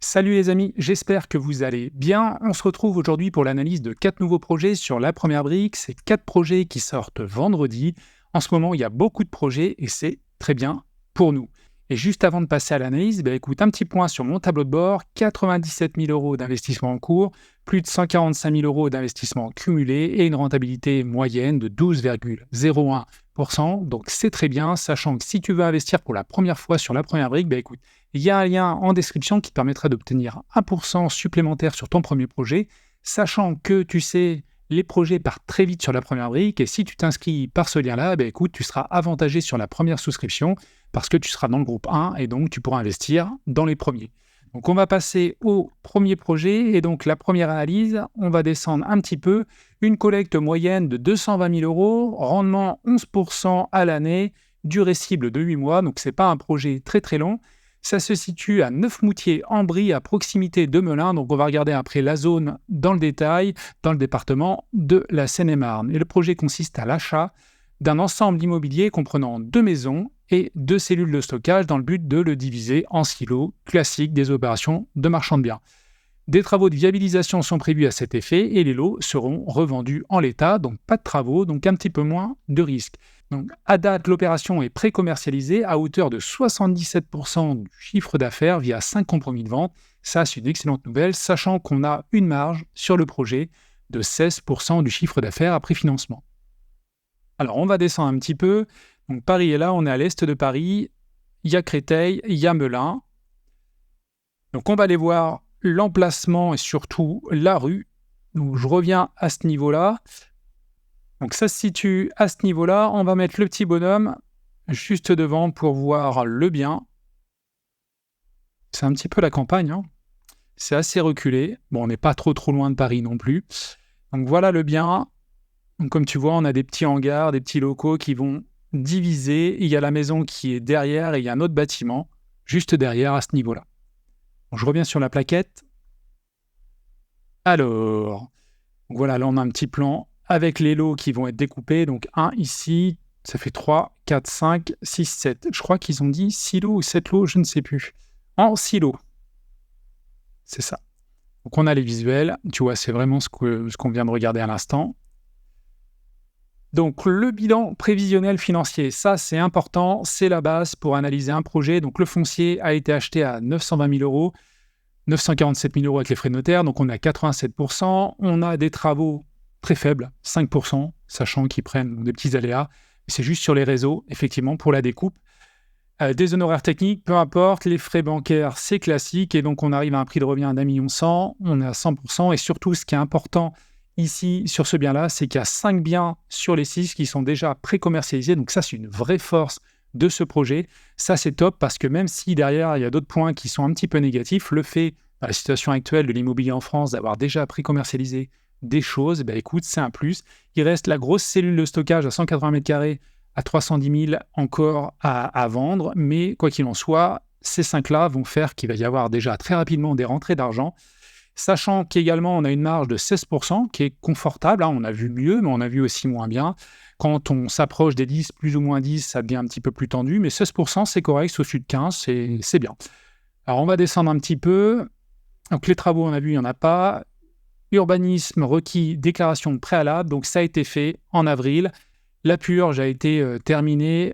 Salut les amis, j'espère que vous allez bien. On se retrouve aujourd'hui pour l'analyse de 4 nouveaux projets sur la première brique. C'est 4 projets qui sortent vendredi. En ce moment, il y a beaucoup de projets et c'est très bien pour nous. Et juste avant de passer à l'analyse, écoute, un petit point sur mon tableau de bord. 97 000 euros d'investissement en cours, plus de 145 000 euros d'investissement cumulé et une rentabilité moyenne de 12,01%. Donc c'est très bien, sachant que si tu veux investir pour la première fois sur la première brique, écoute, il y a un lien en description qui te permettra d'obtenir 1% supplémentaire sur ton premier projet, sachant que tu sais, les projets partent très vite sur la première brique et si tu t'inscris par ce lien-là, écoute, tu seras avantagé sur la première souscription parce que tu seras dans le groupe 1 et donc tu pourras investir dans les premiers. Donc on va passer au premier projet et donc la première analyse, on va descendre un petit peu. Une collecte moyenne de 220 000 euros, rendement 11% à l'année, durée cible de 8 mois, donc ce n'est pas un projet très très long. Ça se situe à Neufmoutier-en-Brie, à proximité de Melun. Donc, on va regarder après la zone dans le détail, dans le département de la Seine-et-Marne. Et le projet consiste à l'achat d'un ensemble immobilier comprenant 2 maisons et 2 cellules de stockage dans le but de le diviser en silos classiques des opérations de marchand de biens. Des travaux de viabilisation sont prévus à cet effet et les lots seront revendus en l'état, donc pas de travaux, donc un petit peu moins de risques. Donc, à date, l'opération est pré-commercialisée à hauteur de 77% du chiffre d'affaires via 5 compromis de vente. Ça, c'est une excellente nouvelle, sachant qu'on a une marge sur le projet de 16% du chiffre d'affaires après financement. Alors, on va descendre un petit peu. Donc, Paris est là, on est à l'est de Paris. Il y a Créteil, il y a Melun. Donc, on va aller voir l'emplacement et surtout la rue. Donc, je reviens à ce niveau-là. Donc ça se situe à ce niveau-là. On va mettre le petit bonhomme juste devant pour voir le bien. C'est un petit peu la campagne, hein. C'est assez reculé. Bon, on n'est pas trop loin de Paris non plus. Donc voilà le bien. Donc comme tu vois, on a des petits hangars, des petits locaux qui vont diviser. Il y a la maison qui est derrière et il y a un autre bâtiment juste derrière à ce niveau-là. Bon, je reviens sur la plaquette. Alors, voilà, là on a un petit plan avec les lots qui vont être découpés. Donc 1 ici, ça fait 3, 4, 5, 6, 7. Je crois qu'ils ont dit 6 lots ou 7 lots, je ne sais plus. En 6 lots. C'est ça. Donc on a les visuels. Tu vois, c'est vraiment ce qu'on vient de regarder à l'instant. Donc le bilan prévisionnel financier, ça c'est important, c'est la base pour analyser un projet. Donc le foncier a été acheté à 920 000 euros, 947 000 euros avec les frais de notaire, donc on a 87%. On a des travaux très faible, 5%, sachant qu'ils prennent des petits aléas. C'est juste sur les réseaux, effectivement, pour la découpe. Des honoraires techniques, peu importe, les frais bancaires, c'est classique, et donc on arrive à un prix de revient d'1,1 million, on est à 100%, et surtout, ce qui est important ici, sur ce bien-là, c'est qu'il y a 5 biens sur les 6 qui sont déjà pré-commercialisés, donc ça, c'est une vraie force de ce projet. Ça, c'est top, parce que même si derrière, il y a d'autres points qui sont un petit peu négatifs, le fait, dans la situation actuelle de l'immobilier en France, d'avoir déjà pré-commercialisé des choses, écoute, c'est un plus. Il reste la grosse cellule de stockage à 180 mètres carrés à 310 000 encore à vendre, mais quoi qu'il en soit, ces 5-là vont faire qu'il va y avoir déjà très rapidement des rentrées d'argent, sachant qu'également on a une marge de 16% qui est confortable, hein, on a vu mieux, mais on a vu aussi moins bien. Quand on s'approche des 10, plus ou moins 10, ça devient un petit peu plus tendu, mais 16% c'est correct, au-dessus de 15, c'est bien. Alors on va descendre un petit peu. Donc les travaux, on a vu, il n'y en a pas. Urbanisme requis, déclaration préalable, donc ça a été fait en avril. La purge a été terminée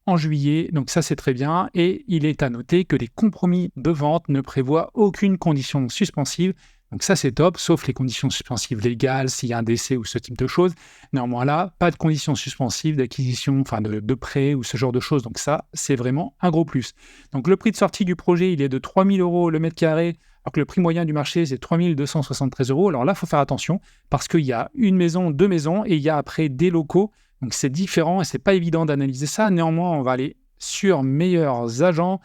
en juillet, donc ça c'est très bien. Et il est à noter que les compromis de vente ne prévoient aucune condition suspensive. Donc ça c'est top, sauf les conditions suspensives légales, s'il y a un décès ou ce type de choses. Néanmoins là, pas de conditions suspensives d'acquisition, enfin de prêt ou ce genre de choses. Donc ça, c'est vraiment un gros plus. Donc le prix de sortie du projet, il est de 3 000 euros le mètre carré, alors que le prix moyen du marché, c'est 3 273 euros. Alors là, il faut faire attention, parce qu'il y a une maison, 2 maisons, et il y a après des locaux. Donc c'est différent, et c'est pas évident d'analyser ça. Néanmoins, on va aller sur meilleurs agents.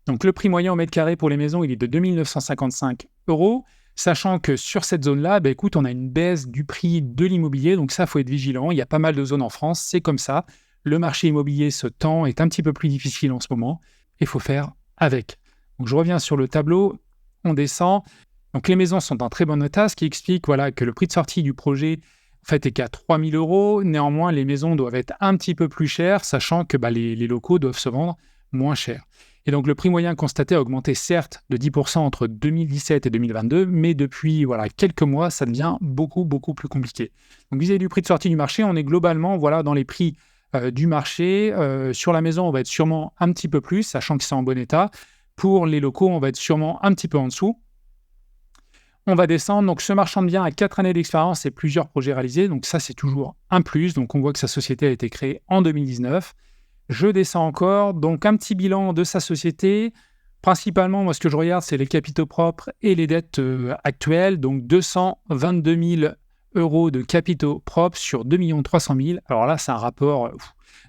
Donc le prix moyen au mètre carré pour les maisons, il est de 2 955 euros. Sachant que sur cette zone-là, écoute, on a une baisse du prix de l'immobilier, donc ça, il faut être vigilant. Il y a pas mal de zones en France, c'est comme ça. Le marché immobilier se tend, est un petit peu plus difficile en ce moment, et il faut faire avec. Donc je reviens sur le tableau. On descend. Donc les maisons sont en très bon état, ce qui explique que le prix de sortie du projet en fait, est qu'à 3 000 euros. Néanmoins, les maisons doivent être un petit peu plus chères, sachant que les locaux doivent se vendre moins cher. Et donc, le prix moyen constaté a augmenté certes de 10% entre 2017 et 2022, mais depuis quelques mois, ça devient beaucoup, beaucoup plus compliqué. Donc, vis-à-vis du prix de sortie du marché, on est globalement dans les prix du marché. Sur la maison, on va être sûrement un petit peu plus, sachant que c'est en bon état. Pour les locaux, on va être sûrement un petit peu en dessous. On va descendre. Donc, ce marchand de biens a 4 années d'expérience et plusieurs projets réalisés. Donc, ça, c'est toujours un plus. Donc, on voit que sa société a été créée en 2019. Je descends encore. Donc, un petit bilan de sa société. Principalement, moi, ce que je regarde, c'est les capitaux propres et les dettes actuelles. Donc, 222 000 euros de capitaux propres sur 2 300 000. Alors là, c'est un rapport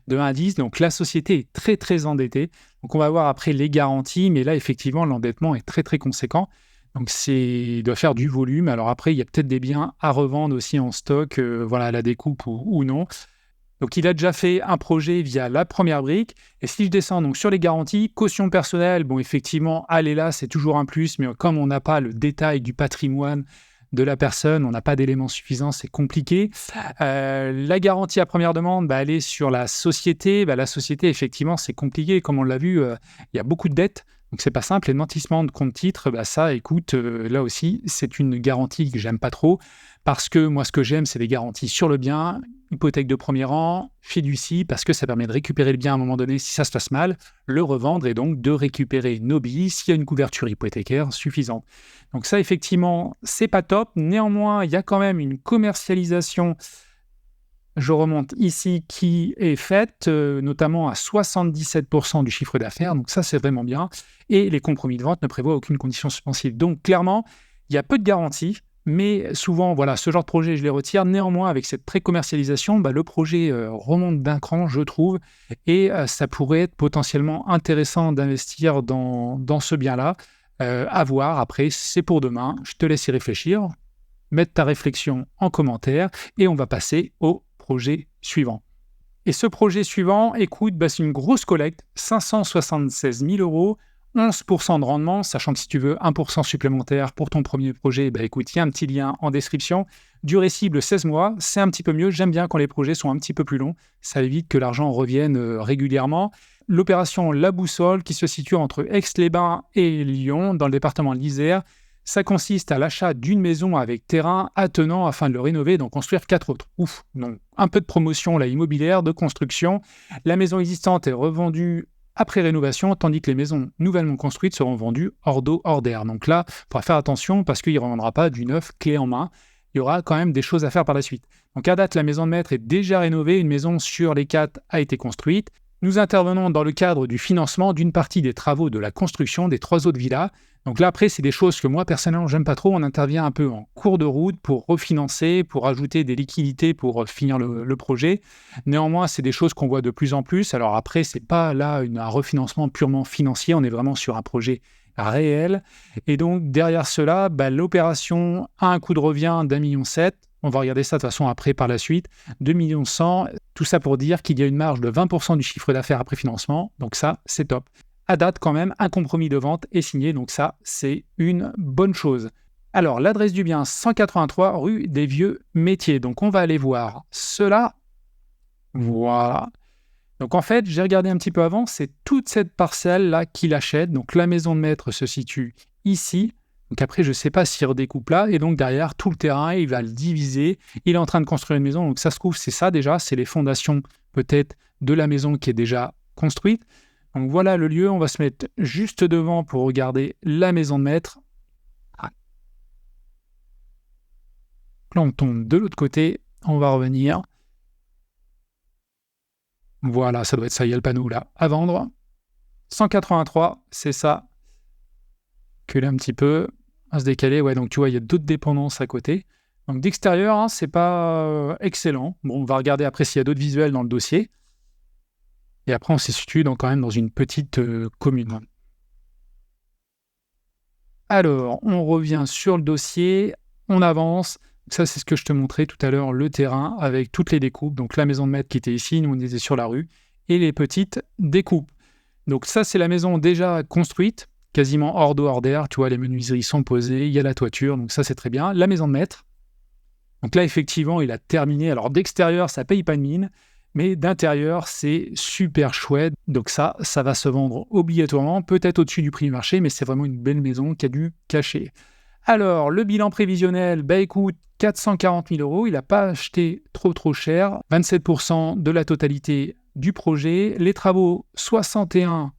de 1 à 10. Donc, la société est très, très endettée. Donc, on va voir après les garanties. Mais là, effectivement, l'endettement est très, très conséquent. Donc, il doit faire du volume. Alors après, il y a peut-être des biens à revendre aussi en stock, à la découpe ou non. Donc, il a déjà fait un projet via la première brique. Et si je descends donc sur les garanties, caution personnelle, bon, effectivement, aller là, c'est toujours un plus. Mais comme on n'a pas le détail du patrimoine de la personne, on n'a pas d'éléments suffisants, c'est compliqué. La garantie à première demande, elle est sur la société. La société, effectivement, c'est compliqué. Comme on l'a vu, il y a beaucoup de dettes. Donc, c'est pas simple. Les nantissements de compte titre, ça, écoute, là aussi, c'est une garantie que j'aime pas trop. Parce que moi, ce que j'aime, c'est les garanties sur le bien, hypothèque de premier rang, fiducie, parce que ça permet de récupérer le bien à un moment donné si ça se passe mal, le revendre et donc de récupérer nos billes s'il y a une couverture hypothécaire suffisante. Donc ça, effectivement, c'est pas top. Néanmoins, il y a quand même une commercialisation, je remonte ici, qui est faite, notamment à 77% du chiffre d'affaires. Donc ça, c'est vraiment bien. Et les compromis de vente ne prévoient aucune condition suspensive. Donc clairement, il y a peu de garanties. Mais souvent, ce genre de projet, je les retire. Néanmoins, avec cette pré-commercialisation, le projet remonte d'un cran, je trouve, et ça pourrait être potentiellement intéressant d'investir dans ce bien-là. À voir, après, c'est pour demain. Je te laisse y réfléchir, mettre ta réflexion en commentaire, et on va passer au projet suivant. Et ce projet suivant, écoute, c'est une grosse collecte, 576 000 euros, 11% de rendement, sachant que si tu veux 1% supplémentaire pour ton premier projet, écoute, il y a un petit lien en description. Durée cible 16 mois, c'est un petit peu mieux. J'aime bien quand les projets sont un petit peu plus longs. Ça évite que l'argent revienne régulièrement. L'opération La Boussole, qui se situe entre Aix-les-Bains et Lyon, dans le département de l'Isère, ça consiste à l'achat d'une maison avec terrain attenant afin de le rénover et d'en construire 4 autres. Ouf, donc un peu de promotion immobilière, de construction. La maison existante est revendue après rénovation, tandis que les maisons nouvellement construites seront vendues hors d'eau, hors d'air. Donc là, il faudra faire attention parce qu'il ne revendra pas du neuf clé en main. Il y aura quand même des choses à faire par la suite. Donc à date, la maison de maître est déjà rénovée. Une maison sur les 4 a été construite. Nous intervenons dans le cadre du financement d'une partie des travaux de la construction des 3 autres villas. Donc là, après, c'est des choses que moi, personnellement, j'aime pas trop. On intervient un peu en cours de route pour refinancer, pour ajouter des liquidités pour finir le projet. Néanmoins, c'est des choses qu'on voit de plus en plus. Alors après, c'est pas là un refinancement purement financier. On est vraiment sur un projet réel. Et donc, derrière cela, l'opération a un coût de revient d'1,7 million. On va regarder ça de toute façon après par la suite. 2,1 millions. Tout ça pour dire qu'il y a une marge de 20% du chiffre d'affaires après financement. Donc ça, c'est top. À date, quand même, un compromis de vente est signé. Donc ça, c'est une bonne chose. Alors, l'adresse du bien, 183 rue des Vieux Métiers. Donc, on va aller voir cela. Voilà. Donc, en fait, j'ai regardé un petit peu avant. C'est toute cette parcelle-là qu'il achète. Donc, la maison de maître se situe ici. Donc après, je ne sais pas s'il redécoupe là. Et donc derrière, tout le terrain, il va le diviser. Il est en train de construire une maison. Donc ça se trouve, c'est ça déjà. C'est les fondations peut-être de la maison qui est déjà construite. Donc voilà le lieu. On va se mettre juste devant pour regarder la maison de maître. Là, on tombe de l'autre côté. On va revenir. Voilà, ça doit être ça. Il y a le panneau là à vendre. 183, c'est ça. Reculer un petit peu. À se décaler, ouais, donc tu vois, il y a d'autres dépendances à côté. Donc d'extérieur, c'est pas excellent. Bon, on va regarder après s'il y a d'autres visuels dans le dossier. Et après, on se situe quand même dans une petite commune. Alors, on revient sur le dossier, on avance. Ça, c'est ce que je te montrais tout à l'heure, le terrain avec toutes les découpes. Donc la maison de maître qui était ici, nous on était sur la rue, et les petites découpes. Donc ça, c'est la maison déjà construite, quasiment hors d'eau, hors d'air. Tu vois, les menuiseries sont posées, il y a la toiture, donc ça, c'est très bien. La maison de maître. Donc là, effectivement, il a terminé. Alors d'extérieur, ça paye pas de mine, mais d'intérieur, c'est super chouette. Donc ça va se vendre obligatoirement, peut-être au-dessus du prix du marché, mais c'est vraiment une belle maison qui a du cachet. Alors, le bilan prévisionnel, écoute, 440 000 euros, il n'a pas acheté trop cher, 27% de la totalité du projet, les travaux 61%,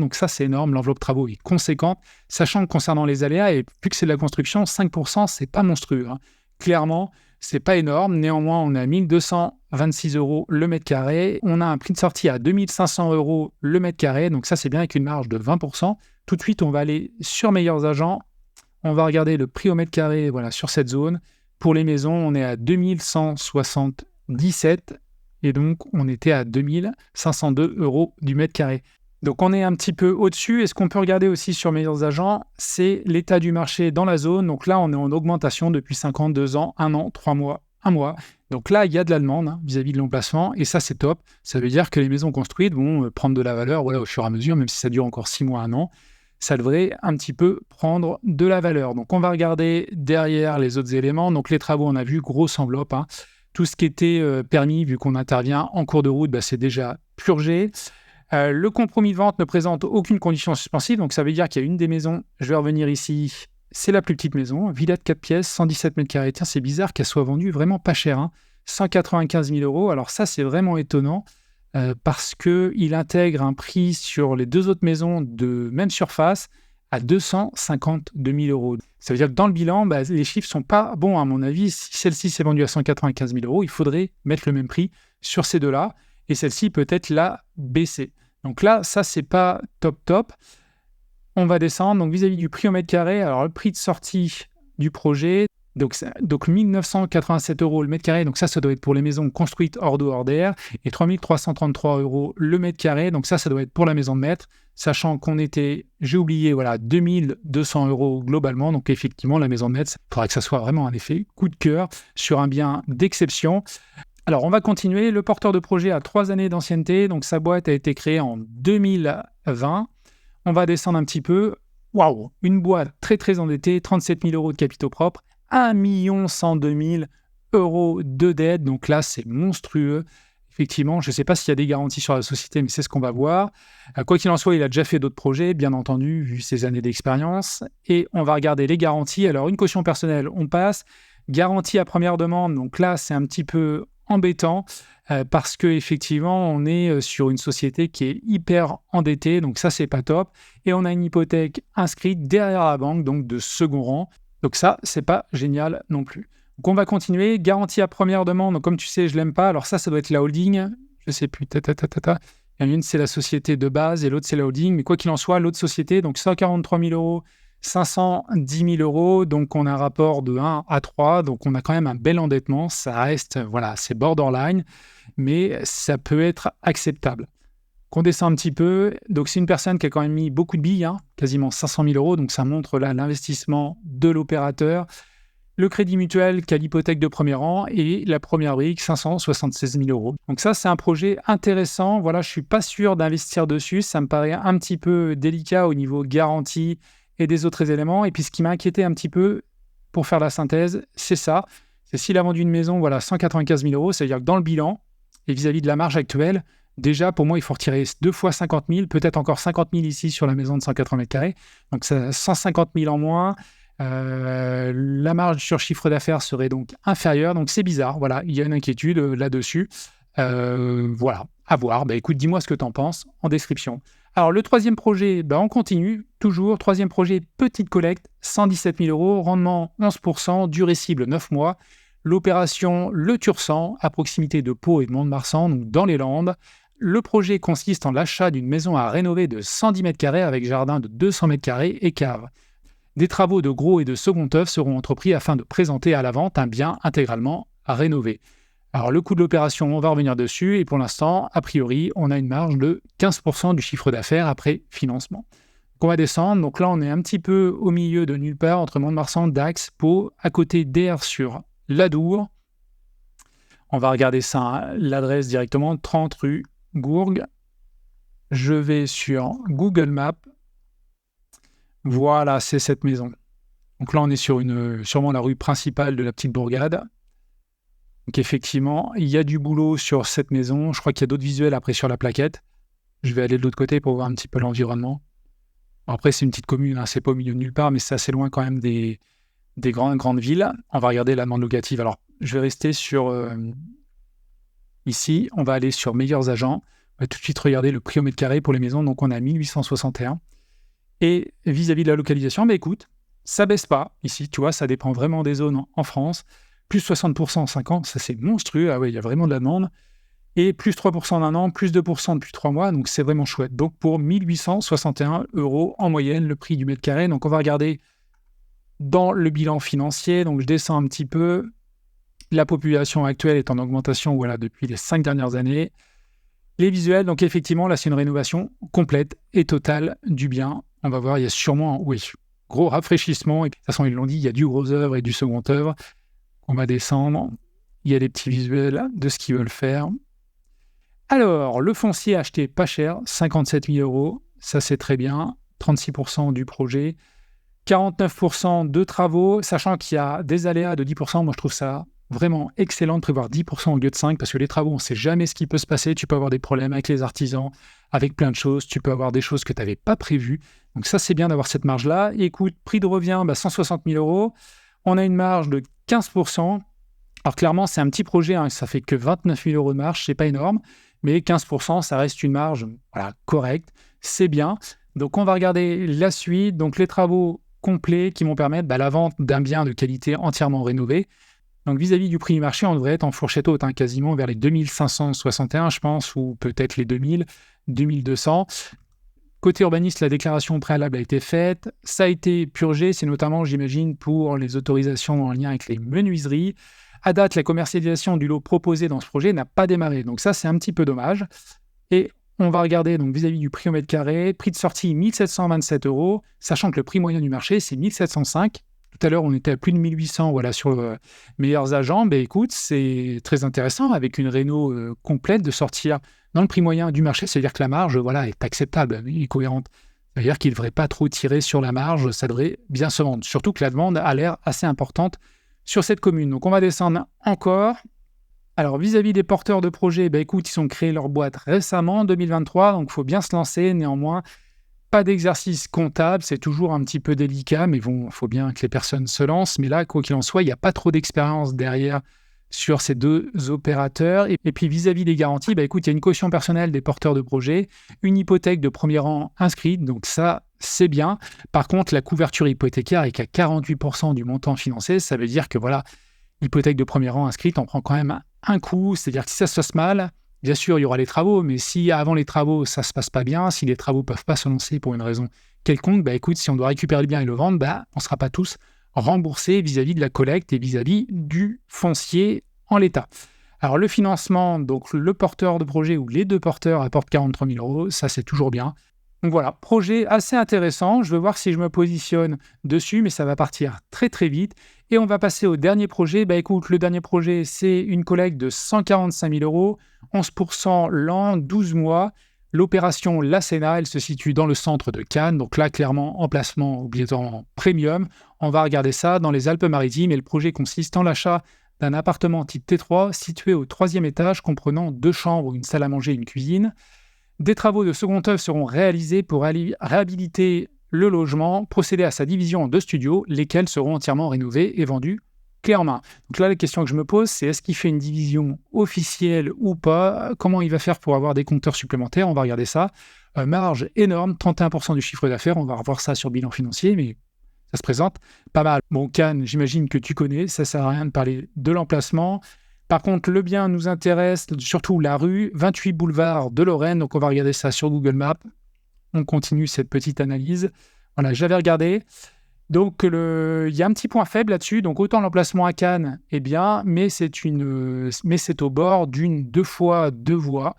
donc ça c'est énorme, l'enveloppe travaux est conséquente, sachant que concernant les aléas, et plus que c'est de la construction, 5% c'est pas monstrueux, hein. Clairement, c'est pas énorme, néanmoins on a 1226 euros le mètre carré, on a un prix de sortie à 2500 euros le mètre carré, donc ça c'est bien avec une marge de 20%. Tout de suite on va aller sur Meilleurs Agents, on va regarder le prix au mètre carré sur cette zone. Pour les maisons, on est à 2177 et donc on était à 2502 euros du mètre carré. Donc on est un petit peu au-dessus. Et ce qu'on peut regarder aussi sur Meilleurs Agents, c'est l'état du marché dans la zone. Donc là, on est en augmentation depuis 52 ans, 1 an, 3 mois, 1 mois. Donc là, il y a de la demande vis-à-vis de l'emplacement et ça, c'est top. Ça veut dire que les maisons construites vont prendre de la valeur au fur et à mesure, même si ça dure encore 6 mois, 1 an. Ça devrait un petit peu prendre de la valeur. Donc, on va regarder derrière les autres éléments. Donc, les travaux, on a vu, grosse enveloppe. Tout ce qui était permis, vu qu'on intervient en cours de route, c'est déjà purgé. Le compromis de vente ne présente aucune condition suspensive. Donc, ça veut dire qu'il y a une des maisons, je vais revenir ici, c'est la plus petite maison, villa de 4 pièces, 117 mètres carrés. Tiens, c'est bizarre qu'elle soit vendue vraiment pas cher, 195 000 euros. Alors ça, c'est vraiment étonnant. Parce qu'il intègre un prix sur les 2 autres maisons de même surface à 252 000 euros. Ça veut dire que dans le bilan, les chiffres ne sont pas bons à mon avis. Si celle-ci s'est vendue à 195 000 euros, il faudrait mettre le même prix sur ces deux-là et celle-ci peut-être la baisser. Donc là, ça, c'est pas top. On va descendre. Donc vis-à-vis du prix au mètre carré, alors le prix de sortie du projet, donc 1987 euros le mètre carré, donc ça doit être pour les maisons construites hors d'eau, hors d'air, et 3333 euros le mètre carré, donc ça doit être pour la maison de maître, sachant qu'on était, j'ai oublié, 2200 euros globalement, donc effectivement la maison de maître, il faudrait que ça soit vraiment un effet coup de cœur sur un bien d'exception. Alors on va continuer, le porteur de projet a 3 années d'ancienneté, donc sa boîte a été créée en 2020, on va descendre un petit peu, waouh, une boîte très endettée, 37 000 euros de capitaux propres, 1 102 000 euros de dette. Donc là, c'est monstrueux. Effectivement, je ne sais pas s'il y a des garanties sur la société, mais c'est ce qu'on va voir. Quoi qu'il en soit, il a déjà fait d'autres projets, bien entendu, vu ses années d'expérience. Et on va regarder les garanties. Alors, une caution personnelle, on passe. Garantie à première demande. Donc là, c'est un petit peu embêtant parce qu'effectivement, on est sur une société qui est hyper endettée. Donc ça, c'est pas top. Et on a une hypothèque inscrite derrière la banque, donc de second rang. Donc ça, c'est pas génial non plus. Donc on va continuer. Garantie à première demande. Donc comme tu sais, je l'aime pas. Alors ça doit être la holding. Je sais plus. Il y en a une, c'est la société de base et l'autre, c'est la holding. Mais quoi qu'il en soit, l'autre société, donc 143 000 euros, 510 000 euros. Donc on a un rapport de 1 à 3. Donc on a quand même un bel endettement. Ça reste, c'est borderline, mais ça peut être acceptable. Qu'on descend un petit peu, donc c'est une personne qui a quand même mis beaucoup de billes, quasiment 500 000 euros, donc ça montre là l'investissement de l'opérateur, le crédit mutuel qui a l'hypothèque de premier rang et la première brique, 576 000 euros. Donc ça, c'est un projet intéressant, je ne suis pas sûr d'investir dessus, ça me paraît un petit peu délicat au niveau garantie et des autres éléments, et puis ce qui m'a inquiété un petit peu, pour faire la synthèse, c'est ça, c'est s'il a vendu une maison, 195 000 euros, c'est-à-dire que dans le bilan, et vis-à-vis de la marge actuelle, déjà, pour moi, il faut retirer 2 fois 50 000, peut-être encore 50 000 ici sur la maison de 180 mètres carrés. Donc, ça, 150 000 en moins. La marge sur chiffre d'affaires serait donc inférieure. Donc, c'est bizarre. Il y a une inquiétude là-dessus. À voir. Écoute, dis-moi ce que tu en penses en description. Alors, le troisième projet, on continue. Toujours, troisième projet, petite collecte, 117 000 euros, rendement 11%, durée cible 9 mois. L'opération Le Tursan, à proximité de Pau et de Mont-de-Marsan, donc dans les Landes. Le projet consiste en l'achat d'une maison à rénover de 110 mètres carrés avec jardin de 200 mètres carrés et cave. Des travaux de gros et de second œuvre seront entrepris afin de présenter à la vente un bien intégralement rénové. Alors le coût de l'opération, on va revenir dessus et pour l'instant, a priori, on a une marge de 15% du chiffre d'affaires après financement. Donc on va descendre, donc là on est un petit peu au milieu de nulle part entre Mont-de-Marsan, Dax, Pau, à côté d'Air sur l'Adour. On va regarder ça, l'adresse directement, 30 rue Gourgue. Je vais sur Google Maps. Voilà, c'est cette maison. Donc là, on est sur sûrement la rue principale de la petite bourgade. Donc effectivement, il y a du boulot sur cette maison. Je crois qu'il y a d'autres visuels après sur la plaquette. Je vais aller de l'autre côté pour voir un petit peu l'environnement. Après, c'est une petite commune, hein, c'est pas au milieu de nulle part, mais c'est assez loin quand même des grandes villes. On va regarder la demande locative. Alors, je vais rester sur... ici, on va aller sur meilleurs agents. On va tout de suite regarder le prix au mètre carré pour les maisons. Donc, on a 1861. Et vis-à-vis de la localisation, écoute, ça baisse pas. Ici, tu vois, ça dépend vraiment des zones en France. Plus 60% en 5 ans, ça c'est monstrueux. Ah ouais, il y a vraiment de la demande. Et plus 3% en un an, plus 2% depuis 3 mois. Donc, c'est vraiment chouette. Donc, pour 1861 € en moyenne, le prix du mètre carré. Donc, on va regarder dans le bilan financier. Donc, je descends un petit peu. La population actuelle est en augmentation depuis les 5 dernières années. Les visuels, donc effectivement, là, c'est une rénovation complète et totale du bien. On va voir, il y a sûrement, gros rafraîchissement. Et puis, de toute façon, ils l'ont dit, il y a du gros œuvre et du second œuvre. On va descendre. Il y a des petits visuels de ce qu'ils veulent faire. Alors, le foncier acheté pas cher, 57 000 €. Ça, c'est très bien. 36% du projet. 49% de travaux, sachant qu'il y a des aléas de 10%. Moi, je trouve ça vraiment excellent de prévoir 10% au lieu de 5%, parce que les travaux, on ne sait jamais ce qui peut se passer. Tu peux avoir des problèmes avec les artisans, avec plein de choses. Tu peux avoir des choses que tu n'avais pas prévues. Donc ça, c'est bien d'avoir cette marge-là. Et écoute, prix de revient, 160 000 €. On a une marge de 15%. Alors clairement, c'est un petit projet, hein, ça fait que 29 000 € de marge, c'est pas énorme. Mais 15%, ça reste une marge correcte. C'est bien. Donc, on va regarder la suite. Donc, les travaux complets qui vont permettre la vente d'un bien de qualité entièrement rénové. Donc, vis-à-vis du prix du marché, on devrait être en fourchette haute, quasiment vers les 2561, je pense, ou peut-être les 2000, 2200. Côté urbaniste, la déclaration préalable a été faite. Ça a été purgé, c'est notamment, j'imagine, pour les autorisations en lien avec les menuiseries. À date, la commercialisation du lot proposé dans ce projet n'a pas démarré. Donc ça, c'est un petit peu dommage. Et on va regarder donc vis-à-vis du prix au mètre carré. Prix de sortie, 1727 €, sachant que le prix moyen du marché, c'est 1705. Tout à l'heure, on était à plus de 1800 sur meilleurs agents. Écoute, c'est très intéressant avec une réno complète de sortir dans le prix moyen du marché. C'est-à-dire que la marge est acceptable et cohérente. C'est-à-dire qu'il ne devrait pas trop tirer sur la marge. Ça devrait bien se vendre. Surtout que la demande a l'air assez importante sur cette commune. Donc, on va descendre encore. Alors, vis-à-vis des porteurs de projets, écoute, ils ont créé leur boîte récemment, en 2023, donc il faut bien se lancer. Néanmoins, pas d'exercice comptable, c'est toujours un petit peu délicat, mais bon, il faut bien que les personnes se lancent. Mais là, quoi qu'il en soit, il n'y a pas trop d'expérience derrière sur ces deux opérateurs. Et puis, vis-à-vis des garanties, écoute, il y a une caution personnelle des porteurs de projets, une hypothèque de premier rang inscrite, donc ça, c'est bien. Par contre, la couverture hypothécaire est qu'à 48% du montant financé. Ça veut dire que l'hypothèque de premier rang inscrite, on prend quand même un coup. C'est-à-dire que si ça se passe mal, bien sûr, il y aura les travaux, mais si avant les travaux, ça ne se passe pas bien, si les travaux ne peuvent pas se lancer pour une raison quelconque, écoute, si on doit récupérer le bien et le vendre, on ne sera pas tous remboursés vis-à-vis de la collecte et vis-à-vis du foncier en l'état. Alors, le financement, donc le porteur de projet ou les deux porteurs apportent 43 000 €, ça c'est toujours bien. Donc voilà, projet assez intéressant. Je vais voir si je me positionne dessus, mais ça va partir très très vite. Et on va passer au dernier projet. Écoute, le dernier projet, c'est une collecte de 145 000 €, 11% l'an, 12 mois. L'opération La Sénat, elle se situe dans le centre de Cannes. Donc là, clairement, emplacement obligatoirement premium. On va regarder ça dans les Alpes-Maritimes. Et le projet consiste en l'achat d'un appartement type T3 situé au 3e étage, comprenant 2 chambres, une salle à manger et une cuisine. Des travaux de seconde œuvre seront réalisés pour réhabiliter le logement, procéder à sa division en 2 studios, lesquels seront entièrement rénovés et vendus clé en main. Donc là, la question que je me pose, c'est est-ce qu'il fait une division officielle ou pas? Comment il va faire pour avoir des compteurs supplémentaires? On va regarder ça. Marge énorme, 31% du chiffre d'affaires. On va revoir ça sur le bilan financier, mais ça se présente pas mal. Bon, Cannes, j'imagine que tu connais, ça sert à rien de parler de l'emplacement. Par contre, le bien nous intéresse, surtout la rue, 28 boulevard de Lorraine. Donc, on va regarder ça sur Google Maps. On continue cette petite analyse. Voilà, j'avais regardé. Donc, il y a un petit point faible là-dessus. Donc, autant l'emplacement à Cannes est bien, mais c'est au bord d'une 2x2 voies.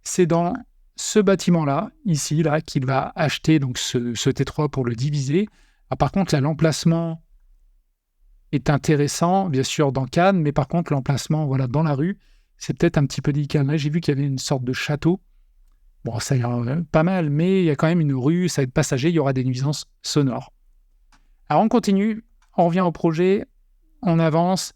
C'est dans ce bâtiment-là, ici, là, qu'il va acheter donc ce T3 pour le diviser. Ah, par contre, là, l'emplacement est intéressant, bien sûr, dans Cannes, mais par contre, l'emplacement dans la rue, c'est peut-être un petit peu délicat. Là, j'ai vu qu'il y avait une sorte de château. Bon, ça ira pas mal, mais il y a quand même une rue, ça va être passager, il y aura des nuisances sonores. Alors, on continue, on revient au projet, on avance.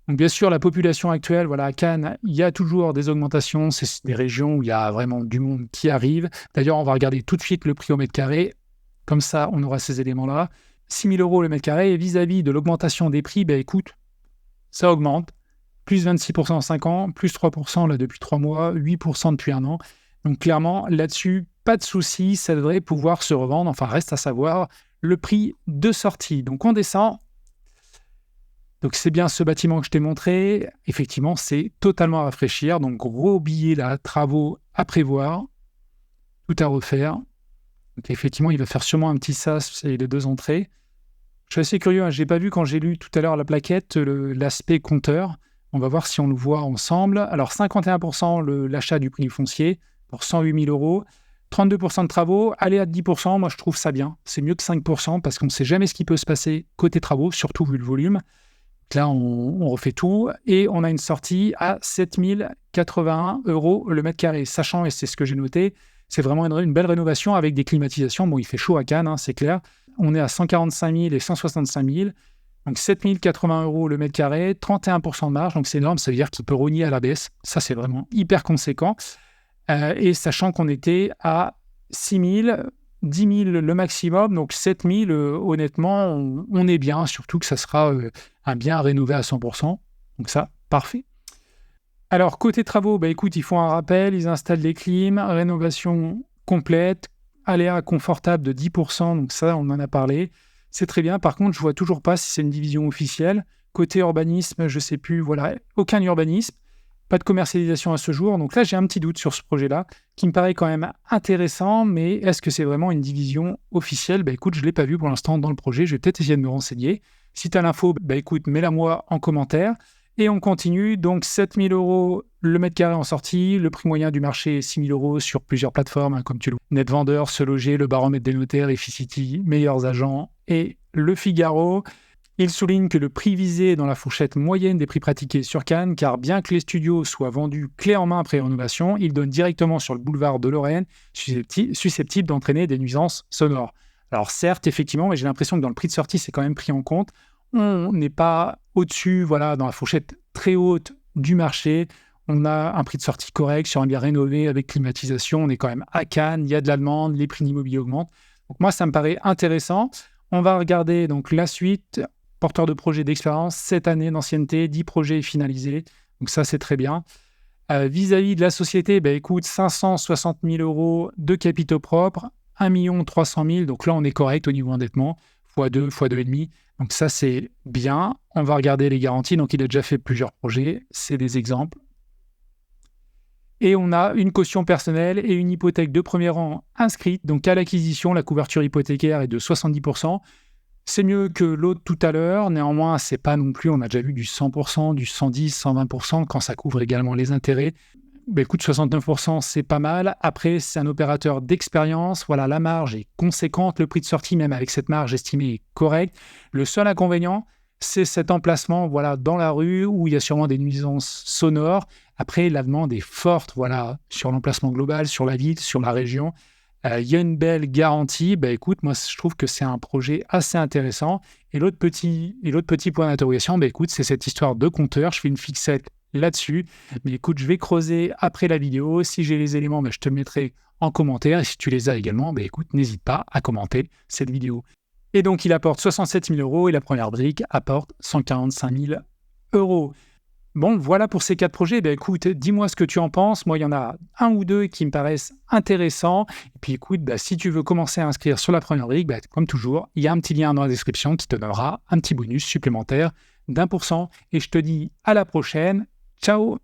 Donc bien sûr, la population actuelle, voilà, à Cannes, il y a toujours des augmentations. C'est des régions où il y a vraiment du monde qui arrive. D'ailleurs, on va regarder tout de suite le prix au mètre carré. Comme ça, on aura ces éléments-là. 6 000 € le mètre carré. Et vis-à-vis de l'augmentation des prix, écoute, ça augmente. Plus 26% en 5 ans, plus 3% là, depuis 3 mois, 8% depuis 1 an. Donc clairement, là-dessus, pas de souci, ça devrait pouvoir se revendre. Enfin, reste à savoir le prix de sortie. Donc on descend. Donc c'est bien ce bâtiment que je t'ai montré. Effectivement, c'est totalement à rafraîchir. Donc gros billet là, travaux à prévoir, tout à refaire. Donc effectivement, il va faire sûrement un petit sas et les 2 entrées. Je suis assez curieux, hein, je n'ai pas vu quand j'ai lu tout à l'heure la plaquette, l'aspect compteur. On va voir si on le voit ensemble. Alors 51% l'achat du prix du foncier pour 108 000 €. 32% de travaux, aller à 10%, moi je trouve ça bien. C'est mieux que 5% parce qu'on ne sait jamais ce qui peut se passer côté travaux, surtout vu le volume. Donc là, on refait tout et on a une sortie à 7 081 € le mètre carré. Sachant, et c'est ce que j'ai noté, c'est vraiment une belle rénovation avec des climatisations. Bon, il fait chaud à Cannes, hein, c'est clair. On est à 145 000 et 165 000. Donc 7 080 € le mètre carré, 31% de marge. Donc c'est énorme, ça veut dire qu'il peut rogner à la baisse. Ça, c'est vraiment hyper conséquent. Et sachant qu'on était à 6 000, 10 000 le maximum, donc 7 000, honnêtement, on est bien, surtout que ça sera un bien rénové à 100%. Donc ça, parfait. Alors, côté travaux, écoute, ils font un rappel, ils installent les clims, rénovation complète, aléa confortable de 10%, donc ça, on en a parlé. C'est très bien. Par contre, je vois toujours pas si c'est une division officielle. Côté urbanisme, je sais plus, voilà, aucun urbanisme. Pas de commercialisation à ce jour. Donc là, j'ai un petit doute sur ce projet-là, qui me paraît quand même intéressant, mais est-ce que c'est vraiment une division officielle ? Écoute, je ne l'ai pas vu pour l'instant dans le projet. Je vais peut-être essayer de me renseigner. Si tu as l'info, écoute, mets-la moi en commentaire. Et on continue. Donc 7 000 € le mètre carré en sortie. Le prix moyen du marché est 6 000 € sur plusieurs plateformes, hein, comme tu le vois. Netvendeur, Se Loger, le baromètre des notaires, Efficity, Meilleurs Agents et Le Figaro. Il souligne que le prix visé est dans la fourchette moyenne des prix pratiqués sur Cannes, car bien que les studios soient vendus clé en main après rénovation, ils donnent directement sur le boulevard de Lorraine, susceptible d'entraîner des nuisances sonores. Alors certes, effectivement, mais j'ai l'impression que dans le prix de sortie, c'est quand même pris en compte. On n'est pas au-dessus, voilà, dans la fourchette très haute du marché. On a un prix de sortie correct sur un bien rénové avec climatisation. On est quand même à Cannes, il y a de la demande, les prix d'immobilier augmentent. Donc moi, ça me paraît intéressant. On va regarder donc la suite. Porteur de projet d'expérience, 7 années d'ancienneté, 10 projets finalisés. Donc ça, c'est très bien. Vis-à-vis de la société, écoute, 560 000 € de capitaux propres, 1 300 000 €. Donc là, on est correct au niveau endettement, x2, x2,5. Donc ça, c'est bien. On va regarder les garanties. Donc il a déjà fait plusieurs projets. C'est des exemples. Et on a une caution personnelle et une hypothèque de premier rang inscrite. Donc à l'acquisition, la couverture hypothécaire est de 70%. C'est mieux que l'autre tout à l'heure. Néanmoins, c'est pas non plus, on a déjà vu du 100%, du 110, 120% quand ça couvre également les intérêts. Écoute, 69%, c'est pas mal. Après, c'est un opérateur d'expérience. Voilà, la marge est conséquente. Le prix de sortie, même avec cette marge estimée, est correct. Le seul inconvénient, c'est cet emplacement, voilà, dans la rue où il y a sûrement des nuisances sonores. Après, la demande est forte, voilà, sur l'emplacement global, sur la ville, sur la région. Il y a une belle garantie. Écoute, moi, je trouve que c'est un projet assez intéressant. Et l'autre petit point d'interrogation, écoute, c'est cette histoire de compteur. Je fais une fixette là-dessus. Mais écoute, je vais creuser après la vidéo. Si j'ai les éléments, je te le mettrai en commentaire. Et si tu les as également, écoute, n'hésite pas à commenter cette vidéo. Et donc, il apporte 67 000 € et la première brique apporte 145 000 €. Bon, voilà pour ces 4 projets. Écoute, dis-moi ce que tu en penses. Moi, il y en a un ou deux qui me paraissent intéressants. Et puis, écoute, si tu veux commencer à inscrire sur la première brique, comme toujours, il y a un petit lien dans la description qui te donnera un petit bonus supplémentaire d'1%. Et je te dis à la prochaine. Ciao!